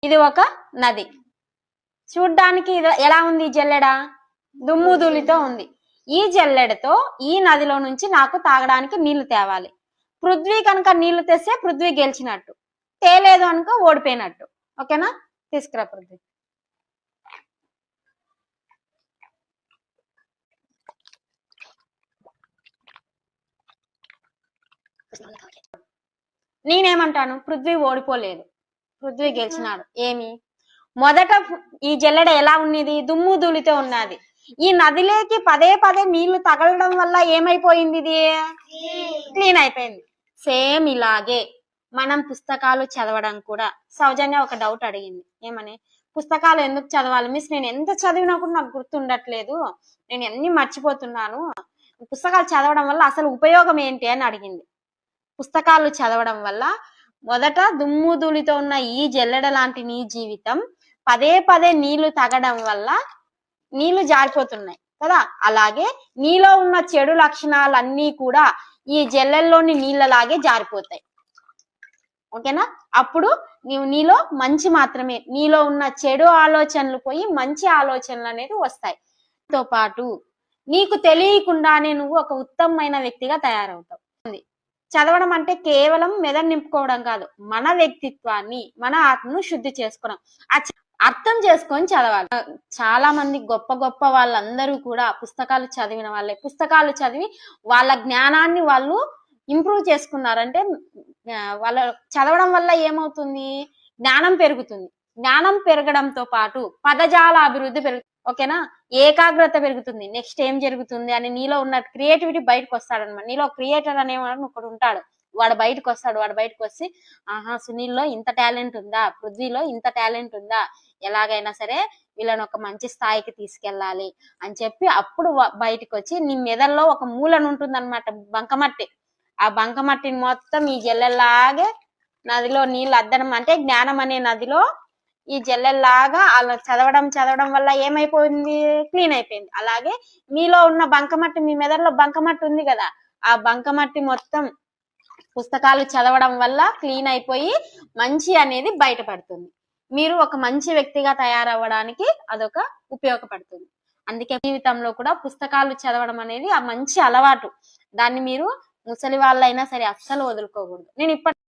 ఇది ఒక నది. చూడ్డానికి ఎలా ఉంది జల్లెడ? దుమ్ము ధూళితో ఉంది. ఈ జల్లెడతో ఈ నదిలో నుంచి నాకు తాగడానికి నీళ్లు తేవాలి. పృథ్వీ కనుక నీళ్లు తెస్తే పృథ్వీ గెలిచినట్టు, తేలేదు అనుకో ఓడిపోయినట్టు. ఓకేనా? తీసుకురా పృథ్వీ. నేనేమంటాను? పృథ్వీ ఓడిపోలేదు, పృథ్వీ గెలిచినాడు. ఏమి? మొదట ఈ జల్లెడ ఎలా ఉన్నది? దుమ్ము ధూళితో ఉన్నది. ఈ నదిలోకి పదే పదే నీళ్లు తగలడం వల్ల ఏమైపోయింది? ఇది క్లీన్ అయిపోయింది. సేమ్ ఇలాగే మనం పుస్తకాలు చదవడం కూడా. సౌజన్య ఒక డౌట్ అడిగింది, ఏమని? పుస్తకాలు ఎందుకు చదవాలి మిస్? నేను ఎంత చదివినా కూడా నాకు గుర్తుండట్లేదు, నేను అన్ని మర్చిపోతున్నాను, పుస్తకాలు చదవడం వల్ల అసలు ఉపయోగం ఏంటి అని అడిగింది. పుస్తకాలు చదవడం వల్ల మొదట దుమ్ము ధూళితో ఉన్న ఈ జల్లెడ లాంటి నీ జీవితం పదే పదే నీళ్లు తగడం వల్ల నీళ్లు జారిపోతున్నాయి కదా. అలాగే నీలో ఉన్న చెడు లక్షణాలన్నీ కూడా ఈ జల్లెల్లోని నీళ్ళలాగే జారిపోతాయి. ఓకేనా? అప్పుడు నీలో మంచి మాత్రమే, నీలో ఉన్న చెడు ఆలోచనలు పోయి మంచి ఆలోచనలు అనేది వస్తాయి. తో పాటు నీకు తెలియకుండానే నువ్వు ఒక ఉత్తమమైన వ్యక్తిగా తయారవుతావు. చదవడం అంటే కేవలం మెదడు నింపుకోవడం కాదు, మన వ్యక్తిత్వాన్ని, మన ఆత్మను శుద్ధి చేసుకోవడం, అర్థం చేసుకొని చదవాలి. చాలా మంది గొప్ప గొప్ప వాళ్ళందరూ కూడా పుస్తకాలు చదివిన వాళ్ళే. పుస్తకాలు చదివి వాళ్ళ జ్ఞానాన్ని వాళ్ళు ఇంప్రూవ్ చేసుకున్నారు. అంటే వాళ్ళ చదవడం వల్ల ఏమవుతుంది? జ్ఞానం పెరుగుతుంది. జ్ఞానం పెరగడంతో పాటు పదజాల అభివృద్ధి పెరుగుతుంది. ఓకేనా? ఏకాగ్రత పెరుగుతుంది. నెక్స్ట్ ఏం జరుగుతుంది అని నీలో ఉన్న క్రియేటివిటీ బయటకు వస్తాడనమాట. నీలో క్రియేటర్ అనేవాడు ఒకడు ఉంటాడు, వాడు బయటకు వస్తాడు. వాడు బయటకు వచ్చి, ఆహా, సునీల్లో ఇంత టాలెంట్ ఉందా, పృథ్వీలో ఇంత టాలెంట్ ఉందా, ఎలాగైనా సరే వీళ్ళని ఒక మంచి స్థాయికి తీసుకెళ్ళాలి అని చెప్పి అప్పుడు బయటకు వచ్చి నీ మెదల్లో ఒక మూలను ఉంటుందన్నమాట, బంకమట్టి. ఆ బంకమట్టిని మొత్తం ఈ జల్లెల్లాగే నదిలో నీళ్ళు అద్దడం, అంటే జ్ఞానం అనే నదిలో ఈ జల్లెల్లాగా అలా చదవడం వల్ల ఏమైపోయింది? క్లీన్ అయిపోయింది. అలాగే మీలో ఉన్న బంకమట్టి, మీ మెదడులో బంకమట్టి ఉంది కదా, ఆ బంకమట్టి మొత్తం పుస్తకాలు చదవడం వల్ల క్లీన్ అయిపోయి మంచి అనేది బయటపడుతుంది. మీరు ఒక మంచి వ్యక్తిగా తయారవ్వడానికి అదొక ఉపయోగపడుతుంది. అందుకే జీవితంలో కూడా పుస్తకాలు చదవడం అనేది ఆ మంచి అలవాటు. దాన్ని మీరు ముసలి వాళ్ళైనా సరే అస్సలు వదులుకోకూడదు. నేను